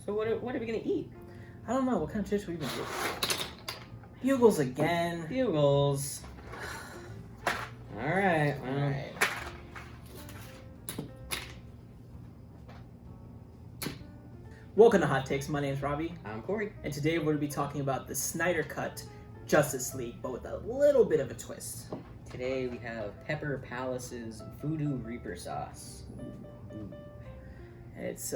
So what are we gonna eat? I don't know. What kind of chips are we gonna do? Bugles again. Bugles. All right. Well. All right. Welcome to Hot Takes. My name's Robbie. I'm Corey. And today we're going to be talking about the Snyder Cut Justice League, but with a little bit of a twist. Today we have Pepper Palace's Voodoo Reaper sauce. Ooh. It's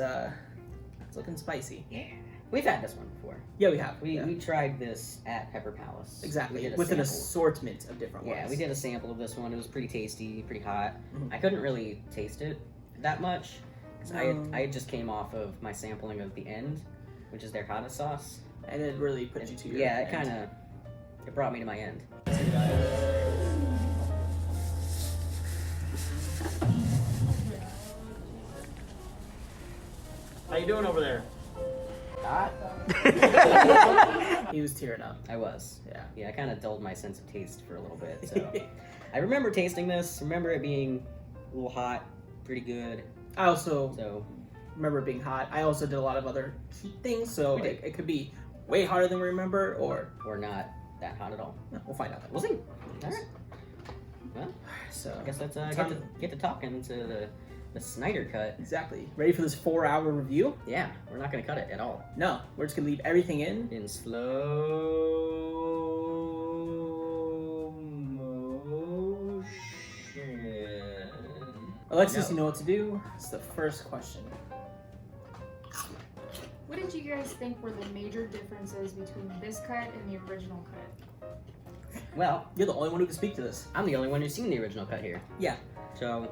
looking spicy. Yeah. We've had this one before. Yeah, we have. We tried this at Pepper Palace. Exactly. With an assortment of different ones. Yeah, we did a sample of this one. It was pretty tasty, pretty hot. Mm-hmm. I couldn't really taste it that much. No. I just came off of my sampling of the end, which is their hottest sauce. And it really put you to your Yeah, end. it brought me to my end. How you doing over there? Hot? He was tearing up. I was. Yeah. Yeah, I kind of dulled my sense of taste for a little bit. So I remember tasting this. Remember it being a little hot, pretty good. I also So remember it being hot. I also did a lot of other heat things, so We did. it could be way hotter than we remember, or not that hot at all. we'll find out. We'll see. All right. Well, So I guess let's Time- get to talking to the Snyder cut. exactly. Ready for this 4-hour review? Yeah, we're not gonna cut it at all. No, we're just gonna leave everything in. In slow motion. Alexis, No. you know what to do. It's the first question. What did you guys think were the major differences between this cut and the original cut? Well, You're the only one who can speak to this. I'm the only one who's seen the original cut here. Yeah. So,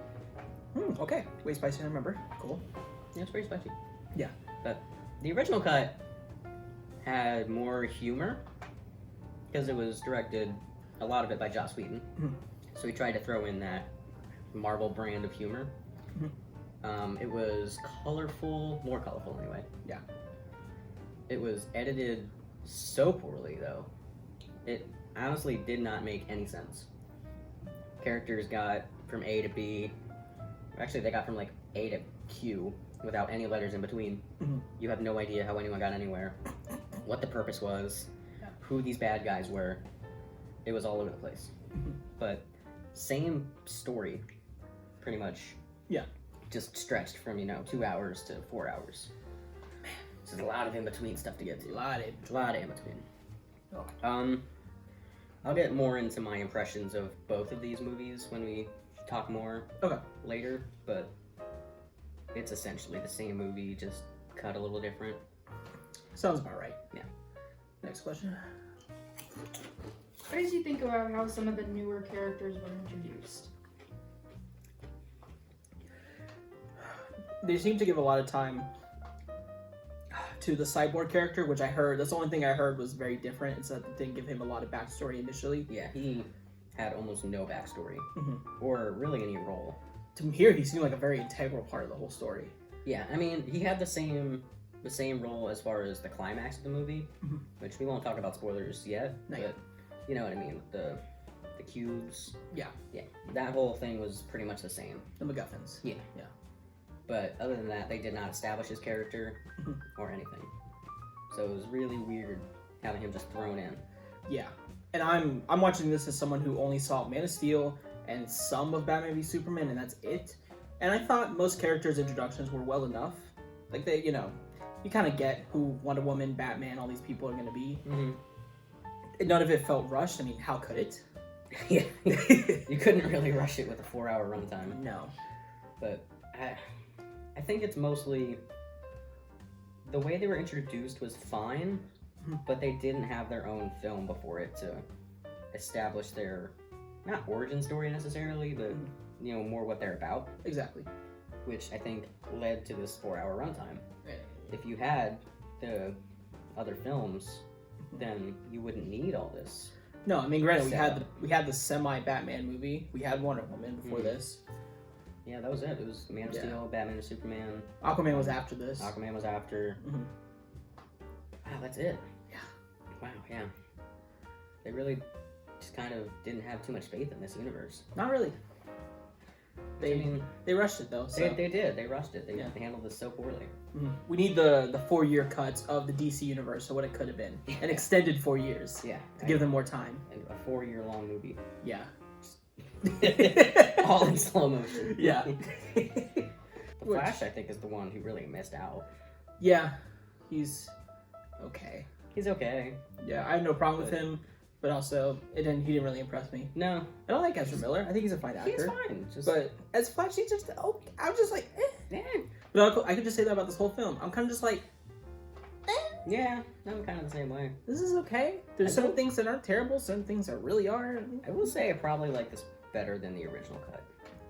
Okay. Way spicier than I remember. Cool. yeah, it's pretty spicy. Yeah. But the original cut had more humor because it was directed, a lot of it by Joss Whedon. Mhm. So he tried to throw in that Marvel brand of humor. It was colorful, more colorful anyway. Yeah. It was edited so poorly though. It honestly did not make any sense. Characters got from A to B. Actually, they got from like A to Q without any letters in between. Mhm. You have no idea how anyone got anywhere, what the purpose was, who these bad guys were. It was all over the place. Mhm. But same story, pretty much. Yeah. Just stretched from 2 hours to 4 hours. Man, there's a lot of in between stuff to get to. A lot of A lot of in between. Okay. I'll get more into my impressions of both of these movies when we talk more later, but it's essentially the same movie, just cut a little different. Sounds about right. Yeah. Next question. What did you think about how some of the newer characters were introduced? They seem to give a lot of time to the cyborg character, which I heard. That's the only thing I heard was very different. It's that they didn't give him a lot of backstory initially. Yeah, he had almost no backstory, Mhm. or really any role. To hear, he seemed like a very integral part of the whole story. Yeah, I mean, he had the same role as far as the climax of the movie, Mhm. which we won't talk about spoilers yet, Not but yet. you know what I mean, the cubes. Yeah. Yeah, that whole thing was pretty much the same. The MacGuffins. Yeah. Yeah. But other than that, they did not establish his character Mhm. or anything. So it was really weird having him just thrown in. Yeah. And I'm watching this as someone who only saw Man of Steel and some of Batman v Superman, and that's it. And I thought most characters' introductions were well enough. Like they, you kind of get who Wonder Woman, Batman, all these people are going to be. Mm-hmm. And none of it felt rushed. I mean, how could it? Yeah, you couldn't really rush it with a 4-hour runtime. No. But I think it's mostly the way they were introduced was fine, Mhm. but they didn't have their own film before it to establish their, not origin story necessarily, but more what they're about, Exactly. which I think led to this 4-hour runtime. If you had the other films, then you wouldn't need all this. No, I mean, granted, Setup. we had the semi-Batman movie. We had Wonder Woman before Mhm. this. Yeah, that was it. It was Man of Yeah. Steel, Batman and Superman. Aquaman was after this. Aquaman was after. Mhm. Wow, that's it. Yeah. Wow, yeah. They really just kind of didn't have too much faith in this universe. Not really. They rushed it though. So. They did. They rushed it. They Yeah. handled this so poorly. We need the 4-year cuts of the DC universe, or what it could have been, an extended 4 years Yeah. to give them more time. And a 4-year-long movie. Yeah. All in slow motion. Yeah. The Flash, I think, is the one who really missed out. Yeah, he's okay. He's okay. Yeah, I have no problem with him, but also he didn't really impress me. No. I don't like Ezra Miller. I think he's a fine actor. He's fine. Just, But as Flash, he's just okay. I'm just like, yeah. But I could just say that about this whole film. I'm kind of just like, Yeah, I'm kind of the same way. this is okay. There's I some don't- things that aren't terrible, some things that really are. I will say I probably like this better than the original cut.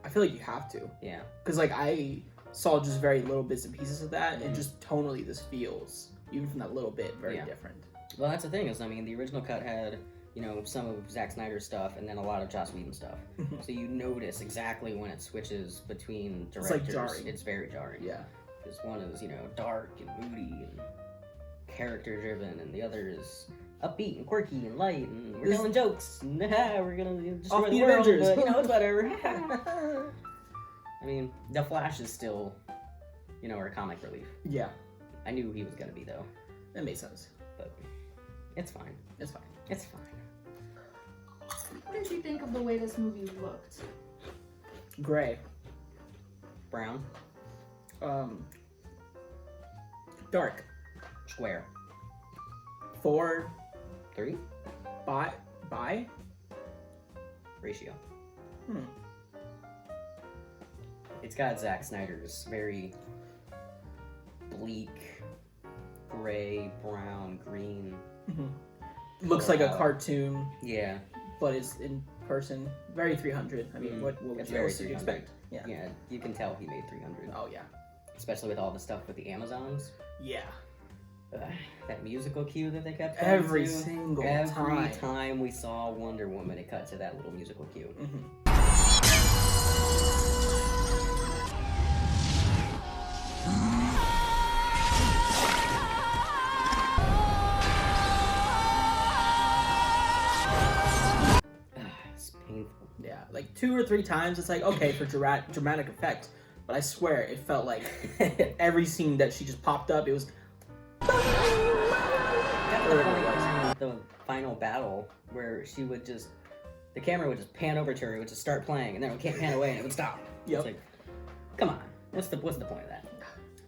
I feel like you have to. Yeah. Because, like, I saw just very little bits and pieces of that, and just tonally this feels, even from that little bit, very different. Well, that's the thing is, I mean, the original cut had, you know, some of Zack Snyder's stuff and then a lot of Joss Whedon stuff. So you notice exactly when it switches between directors. It's, like, jarring. It's very jarring. Yeah. This one is, you know, dark and moody and character driven, and the other is upbeat and quirky and light, and we're telling jokes. And, we're gonna destroy the Offbeat world, Avengers. but, you know, it's whatever. I mean, the Flash is still, you know, our comic relief. Yeah, I knew he was gonna be though, that makes sense. but it's fine. It's fine. It's fine. What did you think of the way this movie looked? Gray. Brown, Dark. square, 4 3 by. ratio. Hmm. It's got Zack Snyder's very bleak, gray, brown, green. Looks like a cartoon, Yeah, but it's in person. Very 300. I mean, what would It's you very else 300. expect? Yeah. yeah. You can tell he made 300, Oh yeah. especially with all the stuff with the Amazons. Yeah. That musical cue that they kept cutting Every to. single Every time. time we saw Wonder Woman, it cut to that little musical cue. It's painful. Yeah, like 2 or 3 times. It's like okay for dramatic effect, but I swear it felt like every scene that she just popped up, it was. The final battle where she would just, the camera would just pan over to her, it would just start playing, and then it would pan away and it would stop. Yep. It's like, come on, what's the point of that?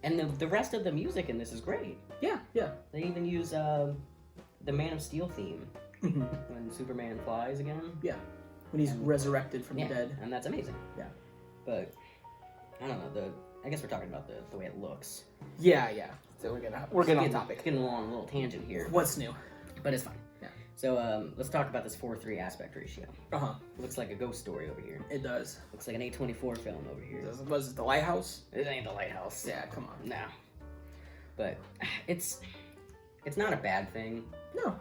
And the rest of the music in this is great. Yeah, yeah. They even use the Man of Steel theme Mhm. when Superman flies again. Yeah, when he's And- resurrected from Yeah, the dead. and that's amazing. Yeah. But I don't know. I guess we're talking about the way it looks. Yeah, yeah. So we're gonna on topic. Getting along a little tangent here, What's new? but it's fine. Yeah. So let's talk about this 4:3 aspect ratio. Uh-huh. Looks like a ghost story over here. It does. Looks like an A24 film over here. Was it the lighthouse? It ain't the lighthouse. Yeah, come on. No. But it's not a bad thing. No.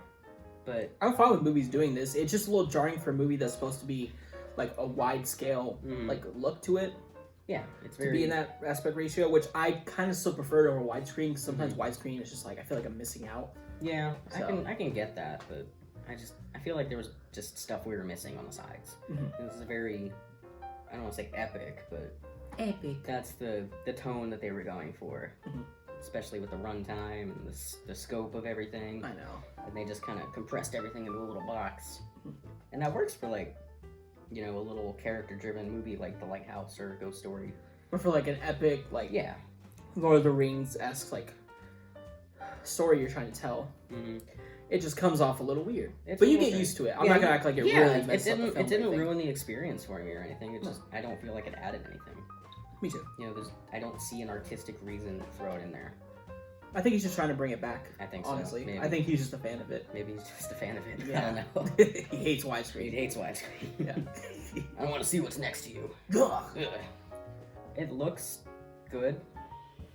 But I'm fine with movies doing this. It's just a little jarring for a movie that's supposed to be like a wide scale like look to it. yeah, it's To very be in that aspect ratio, which I kind of still prefer it over widescreen. Because sometimes widescreen is just like I feel like I'm missing out. Yeah, So. I can get that, but I feel like there was just stuff we were missing on the sides. This is a very, I don't want to say epic, but Epic. that's the tone that they were going for, especially with the runtime and the scope of everything. I know. And they just kind of compressed everything into a little box, and that works for like, you know, a little character-driven movie like The Lighthouse or Ghost Story. But for like an epic, like Yeah. Lord of the Rings-esque like story you're trying to tell, it just comes off a little weird. It's But a you little get bit. used to it. I'm Yeah, not gonna act like it really messed up the film it didn't or anything. ruin the experience for me or anything. It just I don't feel like it added anything. Me too. You know, I don't see an artistic reason to throw it in there. I think he's just trying to bring it back. I think so, honestly, maybe. I think he's just a fan of it. Maybe he's just a fan of it. Yeah. I don't know. He hates He widescreen. hates widescreen. Yeah. I don't want to see what's next to you. Ugh. Ugh. It looks good.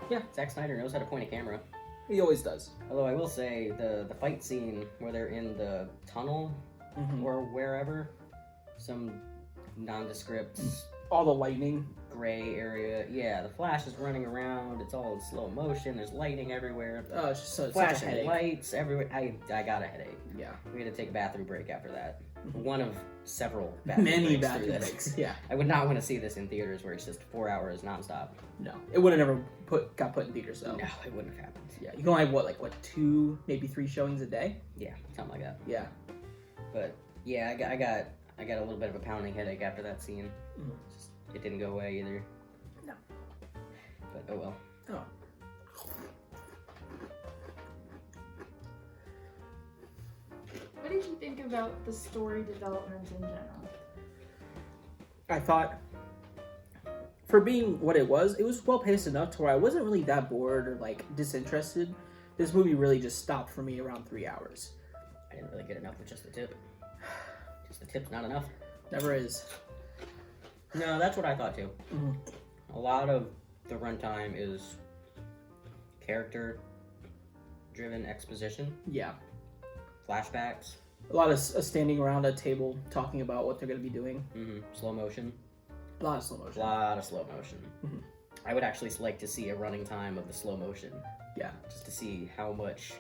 Yeah. Zack Snyder knows how to point a camera. He always does. Although I will say the fight scene where they're in the tunnel or wherever, some nondescript All the lightning. gray area. Yeah, the Flash is running around. It's all in slow motion. There's lightning everywhere. It's just such a Flashing headache. lights everywhere. I got a headache. Yeah. We had to take a bathroom break after that. one of several bathroom Many breaks bathroom through this. breaks. Yeah. I would not want to see this in theaters where it's just 4 hours nonstop. No, it would have never got put in theaters though. No, it wouldn't have happened. Yeah, you can only have what 2, maybe 3 showings a day. Yeah, something like that. Yeah. But yeah, I got a little bit of a pounding headache after that scene. Mhm. It didn't go away either. No. But oh well. Oh. What did you think about the story development in general? I thought, for being what it was well paced enough to where I wasn't really that bored or like disinterested. This movie really just stopped for me around 3 hours. I didn't really get enough with just the tip. Just the tip's not enough. Never is. No, that's what I thought too. Mhm. A lot of the runtime is character-driven exposition, Yeah. flashbacks, A lot of standing around a table talking about what they're going to be doing. slow motion, A lot of slow motion. Mhm. I would actually like to see a running time of the slow motion, Yeah. just to see how much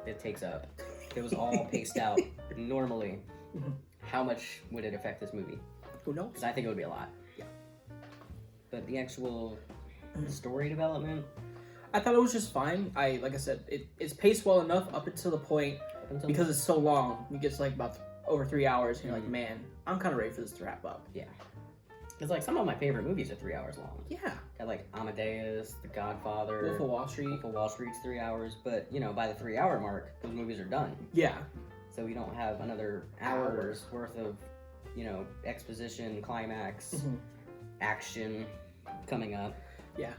it takes up. If it was all paced out normally, Mhm. how much would it affect this movie? Who knows? Because I think it would be a lot. Yeah. But the actual story development, I thought it was just fine. Like I said, it's paced well enough up until the point, up until because it's so long, it gets like about over 3 hours, and you're like, Mhm. man, I'm kind of ready for this to wrap up. because like some of my favorite movies are 3 hours long. Yeah. Got like Amadeus, The Godfather, Wolf of Wall Street. Wolf of Wall Street's 3 hours, but by the 3 hour mark, those movies are done. Yeah. So we don't have another hour's worth of, exposition, climax, Mhm. action coming up. Yeah.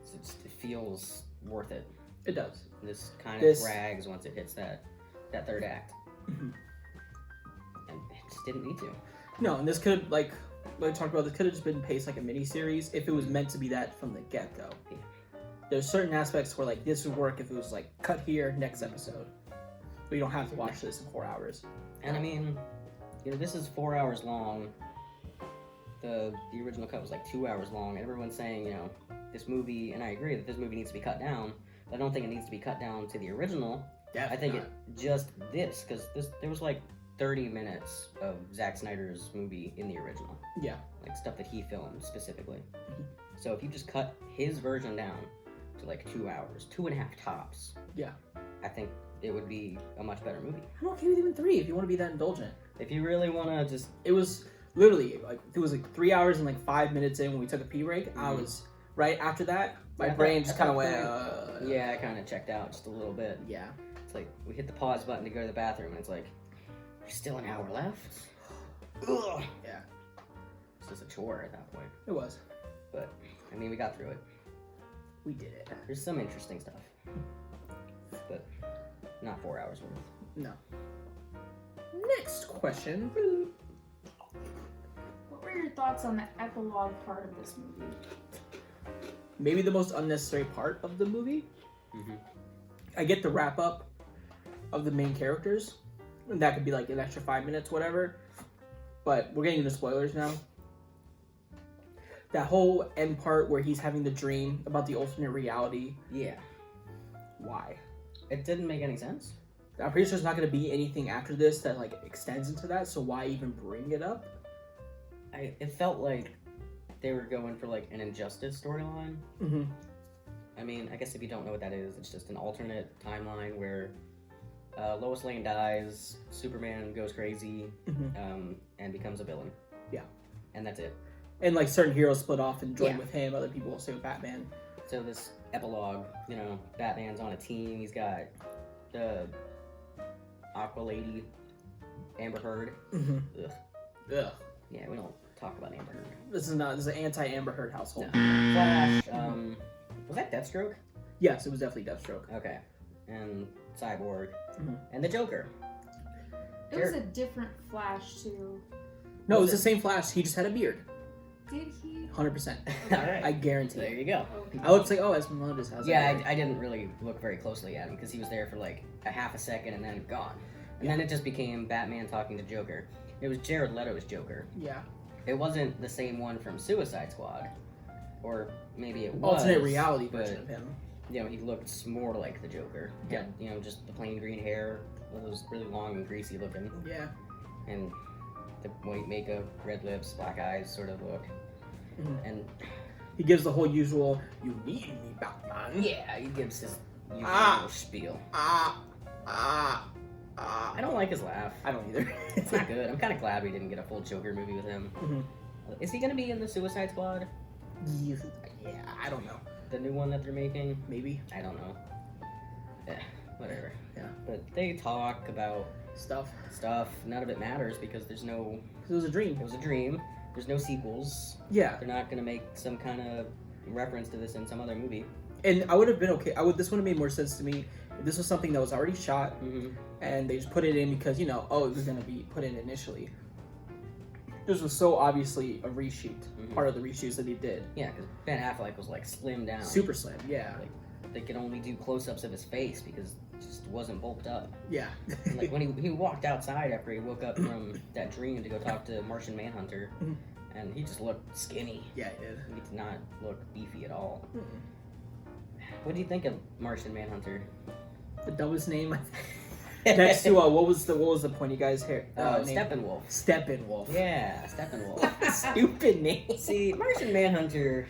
So it feels worth it. It does. This kind of This- drags once it hits that third act. Mhm. And it just didn't need to. No, and this could, like I talked about, this could have just been paced like a mini-series if it was meant to be that from the get-go. Yeah. There's certain aspects where, like, this would work if it was, like, cut here, next episode. But you don't have to watch this in 4 hours. And I mean, this is 4 hours long. The original cut was like 2 hours long, and everyone's saying, this movie, and I agree that this movie needs to be cut down, but I don't think it needs to be cut down to the original. I think it just this, because there was like 30 minutes of Zack Snyder's movie in the original. Yeah. Like stuff that he filmed specifically. Mhm. So if you just cut his version down to like 2 hours, 2.5 tops. Yeah. I think it would be a much better movie. I'm okay with even 3 if you want to be that indulgent. If you really want to just... It was literally, like, it was like 3 hours and like 5 minutes in when we took a pee break. I Mhm. was, right after that, my At brain that- just at kind of that went, Yeah, I kind of checked out just a little bit. Yeah. It's like we hit the pause button to go to the bathroom, and it's like, there's still an hour left. Ugh. Yeah. It's just a chore at that point. It was. But I mean, we got through it. We did it. There's some interesting stuff, but not 4 hours worth. No. Next question. What were your thoughts on the epilogue part of this movie? Maybe the most unnecessary part of the movie. Mm-hmm. I get the wrap up of the main characters, and that could be like an extra 5 minutes, whatever. But we're getting into spoilers now. That whole end part where he's having the dream about the alternate reality. Yeah, Why? it didn't make any sense. I'm pretty sure there's not going to be anything after this that like extends into that. So why even bring it up? It felt like they were going for like an Injustice storyline. Mm-hmm. I mean, I guess if you don't know what that is, it's just an alternate timeline where Lois Lane dies, Superman goes crazy, Mm-hmm. and becomes a villain. Yeah. And that's it. And like certain heroes split off and join Yeah. with him. Other people will stay with Batman. So this epilogue, Batman's on a team. He's got the Aqua Lady, Amber Heard. Mm-hmm. Ugh. Ugh. Yeah, we don't talk about Amber Heard. This is an anti-Amber Heard household. No. Flash. Was that Deathstroke? Yes, it was definitely Deathstroke. Okay. And Cyborg. Mhm. And the Joker. It was a different Flash too. No, it was Was the it- same Flash. He just had a beard. Did he? 100%. All right. I guarantee There it. you go. Okay. I looked like, oh, Esmeralda has a Yeah, beard. I didn't really look very closely at him because he was there for like a half a second and then gone. And then it just became Batman talking to Joker. It was Jared Leto's Joker. Yeah. It wasn't the same one from Suicide Squad. Or maybe it was. Alternate reality but, version of him. he looked more like the Joker. Yeah. Just the plain green hair, those really long and greasy looking. Yeah. and the white makeup, red lips, black eyes sort of look. Mhm. And He gives the whole usual, "You need me, Batman." yeah, he gives his usual Ah. spiel. Ah. I don't like his laugh. I don't either. It's not good. I'm kind of glad we didn't get a full Joker movie with him. Mhm. Is he gonna be in the Suicide Squad? Yeah, I don't know. The new one that they're making? Maybe I don't know. Whatever. Yeah. But they talk about stuff. stuff. None of it matters because there's no. 'Cause it was a dream. It was a dream. There's no sequels. Yeah, They're not gonna make some kind of reference to this in some other movie. and I would have been okay. This would have made more sense to me if this was something that was already shot, Mm-hmm. and they just put it in because it was gonna be put in initially. This was so obviously a reshoot, Mhm. part of the reshoots that he did. Yeah, because Ben Affleck was like slimmed down. Super slim, yeah, They could only do close-ups of his face because it just wasn't bulked up. yeah. And, like when he walked outside after he woke up from that dream to go talk to Martian Manhunter, Mhm. and he just looked skinny. Yeah, he did. He did not look beefy at all. Mm-mm. What do you think of Martian Manhunter? The dumbest name. Next to what was the pointy guy's hair? Name? Steppenwolf. Steppenwolf. Yeah, Steppenwolf. Stupid name. See, Martian Manhunter,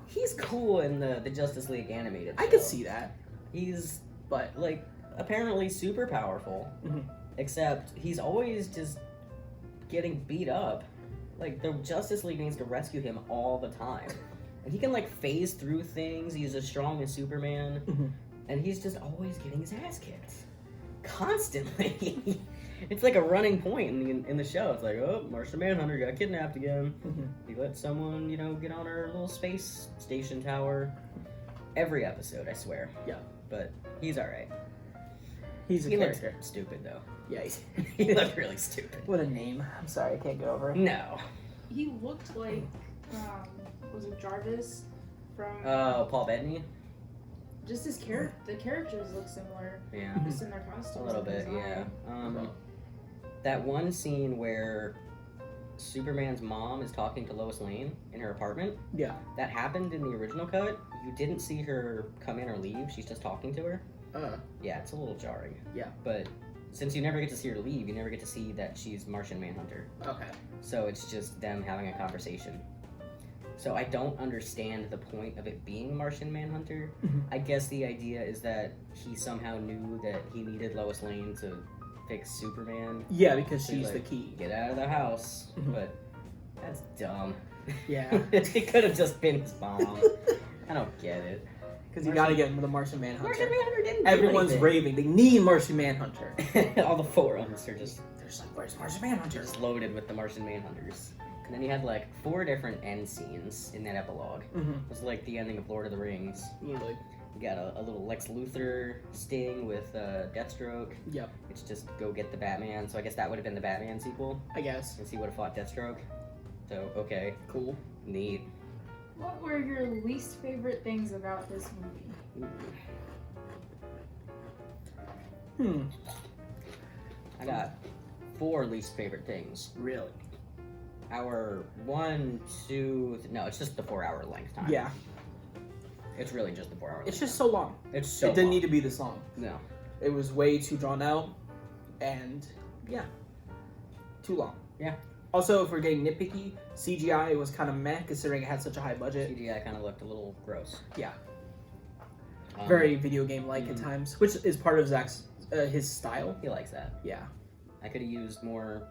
he's cool in the Justice League animated show. I could see that. He's, But like, apparently super powerful, Mhm. except he's always just getting beat up. Like, the Justice League needs to rescue him all the time. And he can, like, phase through things. He's as strong as Superman. Mhm. And he's just always getting his ass kicked. Constantly. It's like a running point in the show. It's like, oh, Martian Manhunter got kidnapped again. Mhm. He let someone, get on our little space station tower. Every episode, I swear. Yeah. But he's alright. He's a He looked character. stupid, though. Yeah. He looked really stupid. What a name. I'm sorry, I can't get over it. No. He looked like, was it Jarvis from? Oh, Paul Bettany? Just his character. The characters look similar, Yeah. just in their costumes. A little and bit, design. yeah. That one scene where Superman's mom is talking to Lois Lane in her apartment. Yeah. That happened in the original cut. You didn't see her come in or leave. She's just talking to her. Yeah, it's a little jarring. Yeah. But since you never get to see her leave, you never get to see that she's Martian Manhunter. Okay. So it's just them having a conversation. So I don't understand the point of it being Martian Manhunter. Mhm. I guess the idea is that he somehow knew that he needed Lois Lane to fix Superman. Yeah, because So, she's like, the key. Get out of the house. Mhm. But that's dumb. Yeah. It could have just been his mom. I don't get it. Because you gotta get the Martian Manhunter. Martian Manhunter didn't do Everyone's anything. raving. They need Martian Manhunter. All the forums are just They're just like, where's Martian Manhunter? loaded with the Martian Manhunters. And then you had like 4 different end scenes in that epilogue. Mm-hmm. It was like the ending of Lord of the Rings. Literally. You got a little Lex Luthor sting with Deathstroke. Yep. It's just go get the Batman. So I guess that would have been the Batman sequel. I guess. Since he would have fought Deathstroke. So, okay. Cool. Neat. What were your least favorite things about this movie? I got 4 least favorite things. Really? Hour 1, 2... No, it's just the 4-hour length time. Yeah. It's really just the 4-hour length It's just time. so long. It's so It didn't long. need to be this long. No. It was way too drawn out, and yeah, too long. Yeah. Also, if we're getting nitpicky, CGI was kind of meh considering it had such a high budget. CGI kind of looked a little gross. Yeah. Um, Very video game like at mhm. times, which is part of Zack's his style. He likes that. Yeah. I could have used more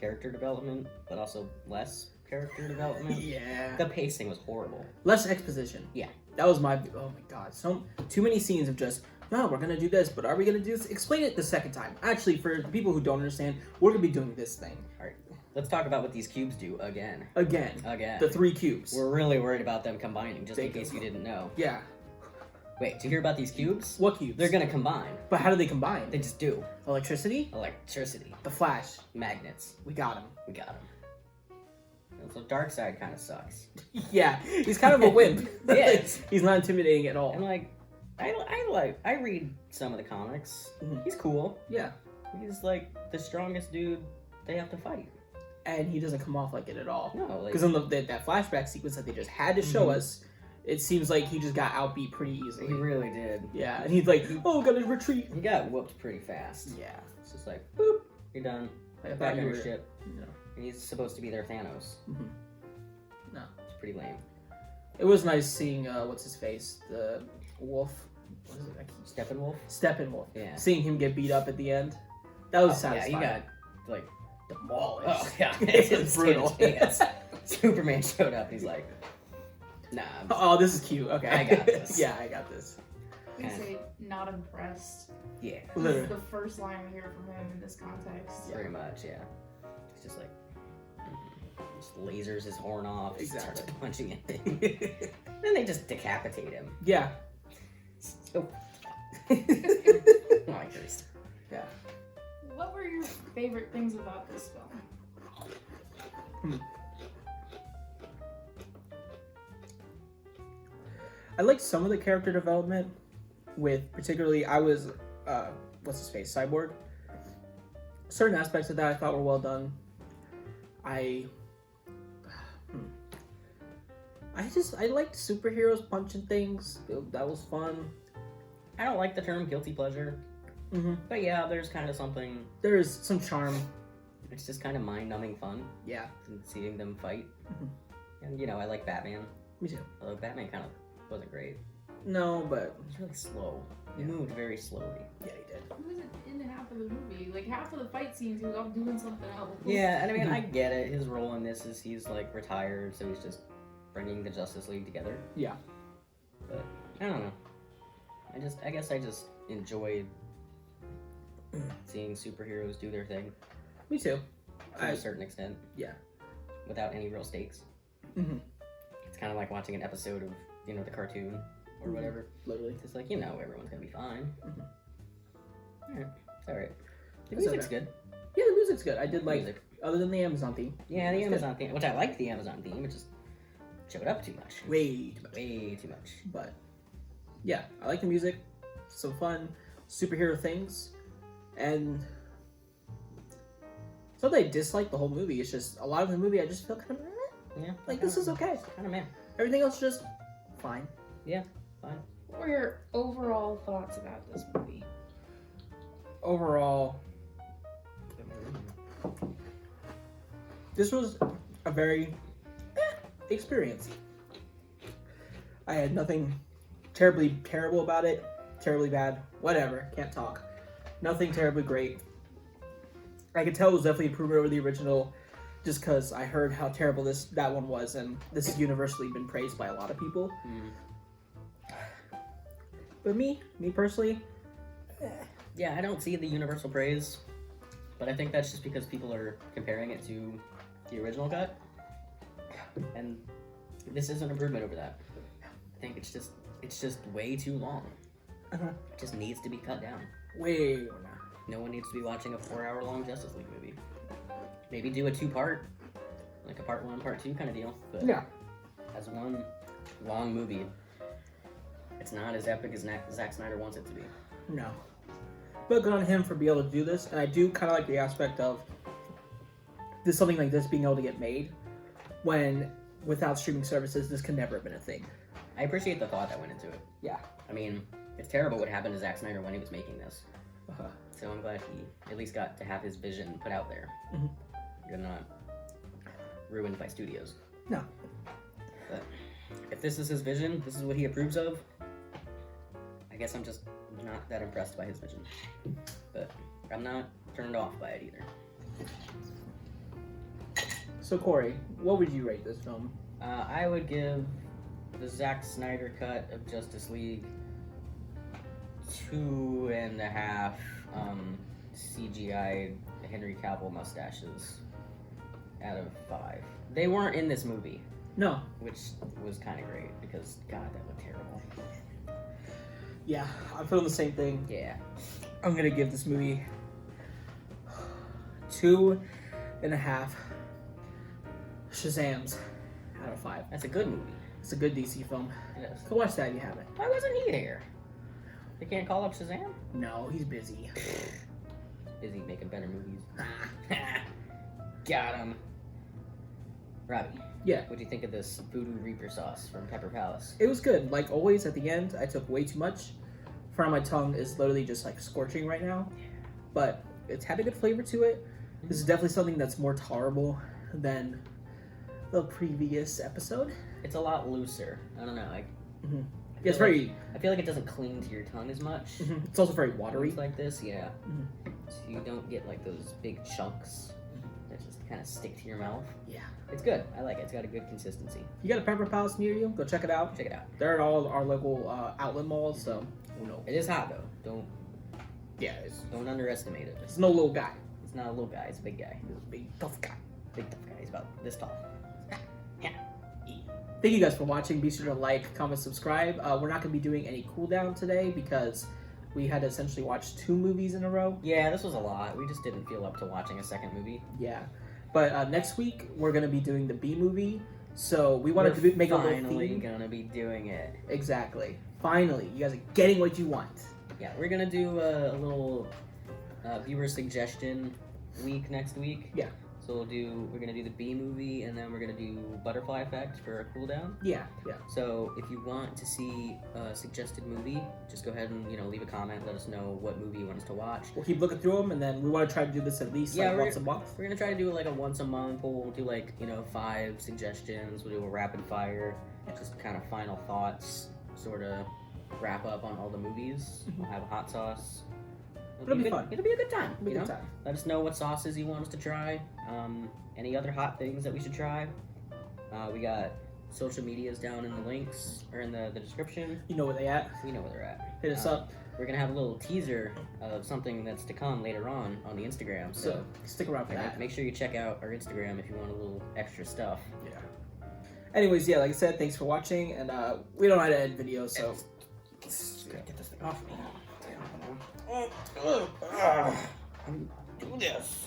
character development, but also less character development. Yeah. The pacing was horrible. Less exposition. Yeah. That was my. Oh my god. So too many scenes of just. No, we're gonna do this, but are we gonna do this? Explain it the second time. Actually, for the people who don't understand, we're gonna be doing this thing Let's talk about what these cubes do again. again. Again. The 3 cubes. We're really worried about them combining, just They in case you didn't know. Yeah. Wait, to hear about these cubes? What cubes? They're gonna combine. But how do they combine? They just do. Electricity? Electricity, The Flash. magnets. We got him. We got them. So Darkseid kind of sucks. Yeah, he's kind of a wimp. Yeah. He's not intimidating at all. And like, I read some of the comics. Mhm. He's cool. Yeah. He's like the strongest dude they have to fight. And he doesn't come off like it at all. No, like Because in that flashback sequence that they just had to show Mhm. us, it seems like he just got outbeat pretty easily. he really did. Yeah, and he's like, oh, gotta retreat. He got whooped pretty fast. Yeah. It's just like, boop, you're done. I thought you Batman were. ship. No. And he's supposed to be their Thanos. Mhm. No. It's pretty lame. It was nice seeing what's his face, the wolf. What is it? Steppenwolf? Steppenwolf. Yeah. Seeing him get beat up at the end, that was Yeah, satisfying. he got, like, demolished. oh, yeah. It was brutal. Superman showed up. He's like, nah. Oh, this is cute. Okay, I got this. Yeah, I got this. We say not impressed. Yeah. This Literally. is the first line we hear from him in this context. Pretty much, yeah. He's just like, just lasers his horn off. Exactly. Starts punching it. Then they just decapitate him. Yeah. So. Oh, Christ. Yeah. What were your favorite things about this film? I liked some of the character development, with particularly I was what's his face, Cyborg. Certain aspects of that I thought were well done. I liked superheroes punching things. That was fun. I don't like the term guilty pleasure, Mm-hmm. but yeah, there's kind of something. There is some charm. It's just kind of mind-numbing fun Yeah, seeing them fight. Mhm. And you know, I like Batman. me too. Although Batman kind of wasn't great. No, but He was really slow. He Yeah. moved very slowly. yeah, he did. He wasn't in half of the movie. Like half of the fight scenes, he was off doing something else. Yeah, and I mean, I get it. His role in this is he's like retired, so he's just bringing the Justice League together. Yeah. But I don't know. I guess I just enjoyed seeing superheroes do their thing Me too. to a certain extent. Yeah. Without any real stakes. Mm-hmm. It's kind of like watching an episode of, you know, the cartoon or Mhm. whatever. Literally. It's like, you know, everyone's gonna be fine. Mhm. Alright, it's alright. The It's music's okay. good. Yeah, the music's good. I did like, Music. other than the Amazon theme. Yeah, the It's good. Amazon theme, which I liked the Amazon theme, it just showed up too much. Way too much. Way too much. But yeah, I like the music. Some fun superhero things, and it's not that I dislike the whole movie. It's just a lot of the movie I just feel kind of Yeah. like this is okay. Kind of man. Everything else is just fine. What were your overall thoughts about this movie? Overall, this was a very experience. I had nothing terribly terrible about it, terribly bad, whatever, can't talk. Nothing terribly great. I could tell it was definitely improvement over the original, just because I heard how terrible that one was, and this has universally been praised by a lot of people. But me personally, Yeah, I don't see the universal praise, but I think that's just because people are comparing it to the original cut, and this is an improvement over that. I think it's just way too long. Uh-huh. It just needs to be cut down. way No one needs to be watching a 4-hour-long Justice League movie. Maybe do a 2-part, like a part 1, part 2 kind of deal. But yeah. as one long movie, it's not as epic as Zack Snyder wants it to be. No. But good on him for being able to do this, and I do kind of like the aspect of something like this being able to get made when without streaming services this could never have been a thing. I appreciate the thought that went into it. Yeah. I mean, it's terrible what happened to Zack Snyder when he was making this. Uh-huh. So I'm glad he at least got to have his vision put out there. Mhm. You're not ruined by studios. No. But if this is his vision, this is what he approves of, I guess I'm just not that impressed by his vision. But I'm not turned off by it either. So Corey, what would you rate this film? I would give the Zack Snyder cut of Justice League 2.5 CGI Henry Cavill mustaches out of 5. They weren't in this movie, No. which was kind of great because God, that looked terrible. Yeah, I'm feeling the same thing. Yeah. I'm gonna give this movie 2.5 Shazams out of 5. That's a good movie. It's a good DC film. It is. Go watch that if you haven't. Why wasn't he here? They can't call up Shazam? No, he's busy. Busy making better movies. Got him. Robbie. Yeah. What do you think of this Voodoo Reaper sauce from Pepper Palace? It was good. Like always, at the end, I took way too much. Front of my tongue is literally just like scorching right now. But it's had a good flavor to it. This is definitely something that's more tolerable than the previous episode. It's a lot looser. I don't know. Mm-hmm. I It's feel like- very. I feel like it doesn't cling to your tongue as much. Mhm. It's also very watery. Things like this, yeah. Mhm. So you don't get like those big chunks that just kind of stick to your mouth. Yeah. It's good. I like it. It's got a good consistency. If you got a Pepper Palace near you, go check it out. Check it out. They're at all our local outlet malls, so who knows? It is hot though. Yeah, Don't underestimate it. it's no little guy. It's not a little guy. It's a big guy. He's a big tough guy. Big tough guy. He's about this tall. Thank you guys for watching. Be sure to like, comment, subscribe. We're not going to be doing any cooldown today because we had to essentially watch 2 movies in a row. Yeah, this was a lot. We just didn't feel up to watching a second movie. Yeah. But next week, we're going to be doing the B movie. So we wanted to make a little finally theme. gonna be doing it. Exactly. Finally. You guys are getting what you want. Yeah, we're gonna do a little viewer suggestion week next week. Yeah. So we're gonna do the B movie, and then we're gonna do Butterfly Effect for a cooldown. Yeah. Yeah. So if you want to see a suggested movie, just go ahead and leave a comment. Let us know what movie you want us to watch. We'll keep looking through them, and then we want to try to do this at least Yeah, once a month. We're gonna try to do it like a once a month. We'll do 5 suggestions. We'll do a rapid fire, just kind of final thoughts, sort of wrap up on all the movies. We'll have a hot sauce. It'll be good, fun. It'll be a good time. It'll be a good time. Let us know what sauces you want us to try. Any other hot things that we should try. We got social medias down in the links or in the description. You know where they at. We know where they're at. Hit us up. We're gonna have a little teaser of something that's to come later on the Instagram. So stick around for that. Make sure you check out our Instagram if you want a little extra stuff. Yeah. Anyways, yeah, like I said, thanks for watching, and we don't know how to edit videos, so Get this thing off me. Do this.